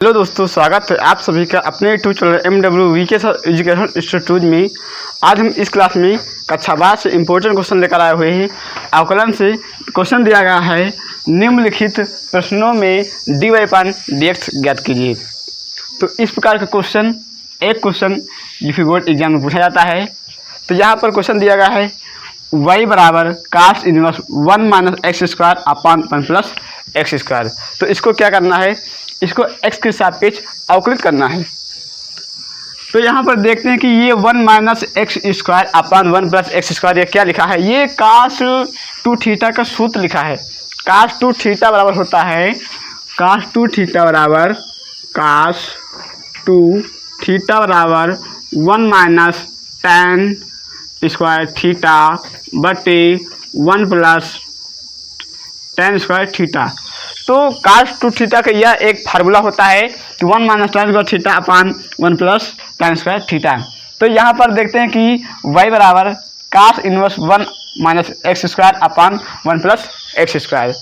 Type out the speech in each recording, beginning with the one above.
Hello दोस्तों, स्वागत है आप सभी का अपने YouTube channel MWVK education institute में। आज हम इस क्लास में कक्षा 12 से इम्पोर्टेंट क्वेश्चन लेकर आए हुए हैं। अवकलन से क्वेश्चन दिया गया है, निम्नलिखित प्रश्नों में dy/dx ज्ञात कीजिए। तो इस प्रकार का क्वेश्चन यूपी बोर्ड एग्जाम में पूछा जाता है। तो यहाँ पर क्वेश्चन दिया गया है y बराबर cos इनवर्स 1 - x² अपान 1 + x²। तो इसको क्या करना है, इसको x के सापेक्ष अवकलित करना है। तो यहाँ पर देखते हैं कि ये 1 - x² अपान 1 + x² ये क्या लिखा है, ये cos2 थीटा का सूत्र लिखा है। cos2 थीटा बराबर होता है cos2 थीटा बराबर 1 - tan² थीटा बटे 1 + tan² थीटा। तो cos2 थीटा का यह एक फार्मूला होता है कि 1 - tan² theta upon 1 + tan² theta. तो यहाँ पर देखते हैं कि y बराबर cos इनवर्स 1 - x² अपान 1 + x²।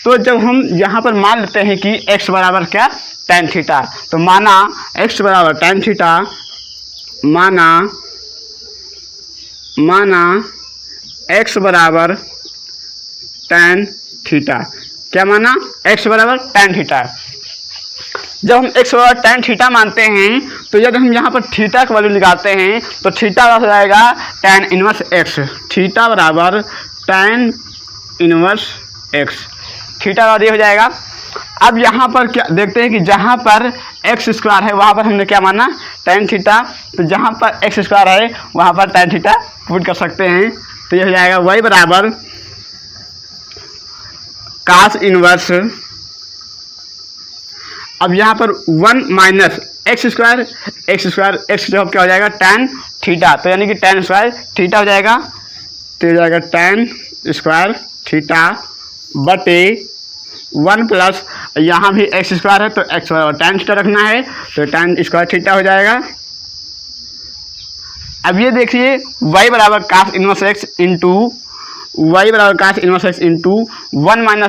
तो जब हम यहाँ पर मान लेते हैं कि x बराबर क्या, tan थीटा, तो माना x बराबर tan थीटा, माना x बराबर tan थीटा। क्या माना, x बराबर tan थीटा। जब हम x बराबर tan थीटा मानते हैं तो यदि हम यहाँ पर थीटा का वैल्यू निकालते हैं तो थीटा हो जाएगा tan इनवर्स x। थीटा बराबर tan इनवर्स x, थीटा का वैल्यू हो जाएगा। अब यहाँ पर क्या देखते हैं कि जहाँ पर x² है वहाँ पर हमने क्या माना, tan थीटा। तो जहाँ पर x² है वहाँ पर tan थीटा पुट कर सकते हैं। तो यह हो जाएगा y बराबर cos इनवर्स, अब यहाँ पर 1 - x² x जब क्या हो जाएगा tan थीटा, तो यानी कि tan² थीटा हो जाएगा। तो हो जाएगा tan² थीटा बटे 1 प्लस यहाँ भी x² है तो x बराबर tan थीटा रखना है, तो tan² थीटा हो जाएगा। अब ये देखिए y बराबर cos inverse x into 1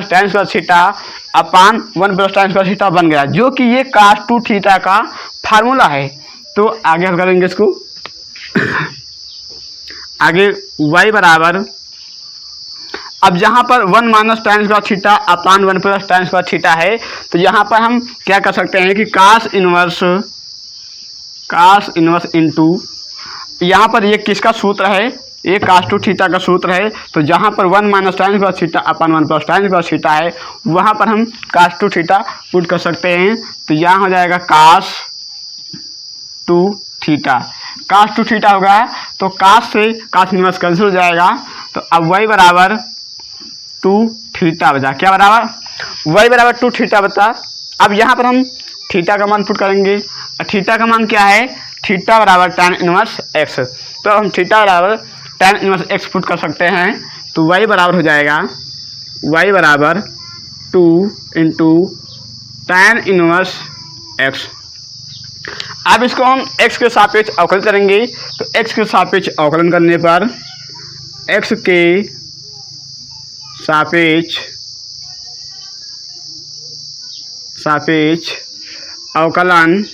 - tan² theta upon 1 + tan² theta बन गया, जो कि ये cos2 थीटा का फार्मूला है। तो आगे हम करेंगे इसको आगे y बराबर, अब जहाँ पर 1 - tan² theta upon 1 + tan² theta है, तो यहाँ पर हम क्या कर सकते हैं कि cos इनवर्स इंटू, यहाँ पर ये किसका सूत्र है, ये cos2 थीटा का सूत्र है। तो जहाँ पर 1 - tan² theta upon 1 + tan² theta है वहाँ पर हम cos2 थीटा पुट कर सकते हैं। तो यहाँ हो जाएगा cos2 थीटा, cos2 थीटा होगा तो cos से cos इनवर्स कैंसिल हो जाएगा। तो अब y बराबर 2 थीटा बचा, क्या बराबर, y बराबर 2 थीटा बचा। अब यहाँ पर हम थीटा का मान पुट करेंगे, थीटा का मान क्या है, थीटा बराबर tan इनवर्स x। तो हम थीटा बराबर tan इनवर्स x पुट कर सकते हैं। तो y बराबर हो जाएगा y बराबर 2 × tan इनवर्स x। अब इसको हम x के सापेक्ष अवकलन करेंगे। तो x के सापेक्ष अवकलन करने पर x के सापेक्ष अवकलन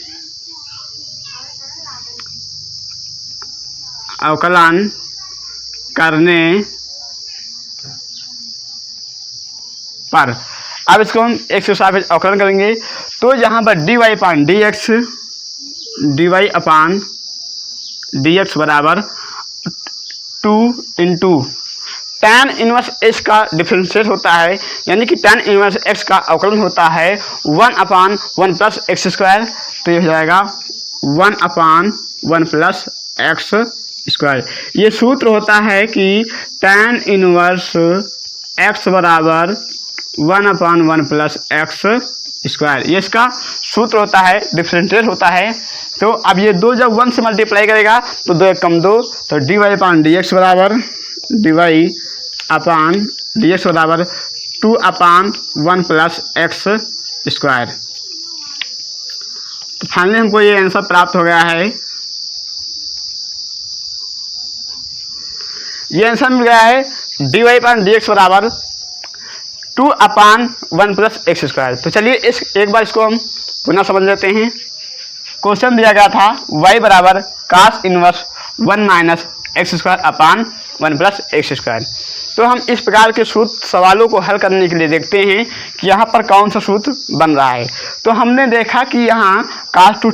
करने पर, अब इसको हम x के सापेक्ष अवकलन करेंगे। तो यहाँ पर dy/dx बराबर 2 × tan इनवर्स x का डिफरेंशिएट होता है, यानी कि tan इनवर्स x का अवकलन होता है 1/1 + x²। तो ये हो जाएगा 1/1 + x²। ये सूत्र होता है कि tan इनवर्स x बराबर 1/1 + x², ये इसका सूत्र होता है, डिफरेंशिएट होता है। तो अब ये दो जब 1 से मल्टीप्लाई करेगा तो 2 × 1 = 2, तो dy/dx बराबर 2/1 + x²। तो फाइनली हमको ये आंसर प्राप्त हो गया है, ये आंसर मिल गया है dy/dx बराबर 2/1 + x²। तो चलिए इस एक बार इसको हम पुनः समझ लेते हैं। क्वेश्चन दिया गया था y बराबर cos inverse 1 minus x square upon 1 plus x square. तो हम इस प्रकार के सूत्र सवालों को हल करने के लिए देखते हैं कि यहाँ पर कौन सा सूत्र बन रहा है। तो हमने देखा कि यहाँ cos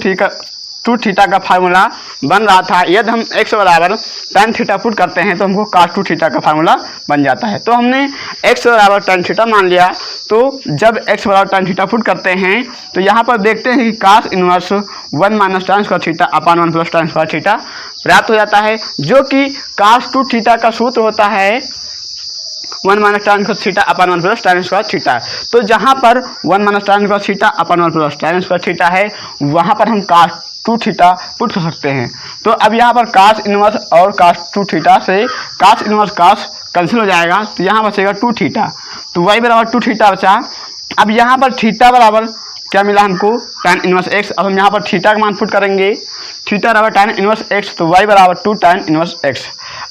2 थीटा का फार्मूला बन रहा था। यदि हम x बराबर tan थीटा पुट करते हैं तो हमको cos 2 थीटा का फार्मूला बन जाता है। तो हमने x बराबर tan थीटा मान लिया। तो जब x बराबर tan थीटा पुट करते हैं तो यहाँ पर देखते हैं कि cos inverse 1 minus tan square theta upon 1 plus tan square theta प्राप्त हो जाता है, जो कि cos 2 थीटा का सूत्र होता है 1 minus tan square theta upon 1 plus tan square theta. तो जहाँ पर 1 minus tan square theta upon 1 plus tan square theta है, वहाँ पर हम cos 2 थीटा पुट कर सकते हैं। तो अब यहाँ पर cos इनवर्स और cos 2 थीटा से cos इनवर्स cos कैंसिल हो जाएगा, तो यहाँ बचेगा 2 थीटा। तो y बराबर 2 थीटा बचा। अब यहाँ पर थीटा बराबर क्या मिला हमको, tan इनवर्स x। अब हम यहाँ पर थीटा का मान पुट करेंगे, थीटा बराबर tan इनवर्स x, तो y बराबर 2 tan इनवर्स x।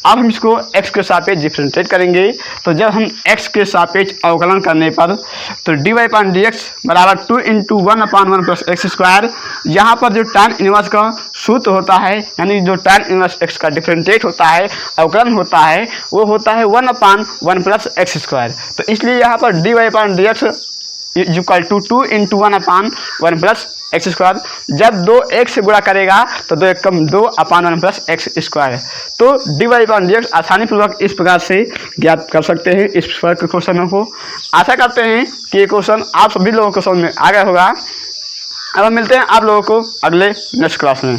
अब हम इसको x के सापेक्ष डिफरेंशिएट करेंगे। तो जब हम x के सापेक्ष अवकलन करने पर तो dy पान डी एक्स बराबर 2 into 1 upon 1 plus x square. यहाँ पर जो tan इनवर्स का सूत्र होता है, यानी जो tan इनवर्स x का डिफरेंशिएट होता है, अवकलन होता है, वो होता है 1 अपान 1 प्लस एक्स स्क्वायर। तो इसलिए यहाँ पर dy upon d x equal to 2 into 1 upon 1 plus x square. जब 2 x से गुणा करेगा तो 2 एकम 2 अपान 1 प्लस एक्स स्क्वायर। तो dy पान डी एक्स आसानी पूर्वक इस प्रकार से ज्ञात कर सकते हैं इस प्रकार के क्वेश्चनों को। आशा करते हैं कि ये क्वेश्चन आप सभी लोगों को समझ में आ गया होगा। अब हम मिलते हैं आप लोगों को अगले नेक्स्ट क्लास में।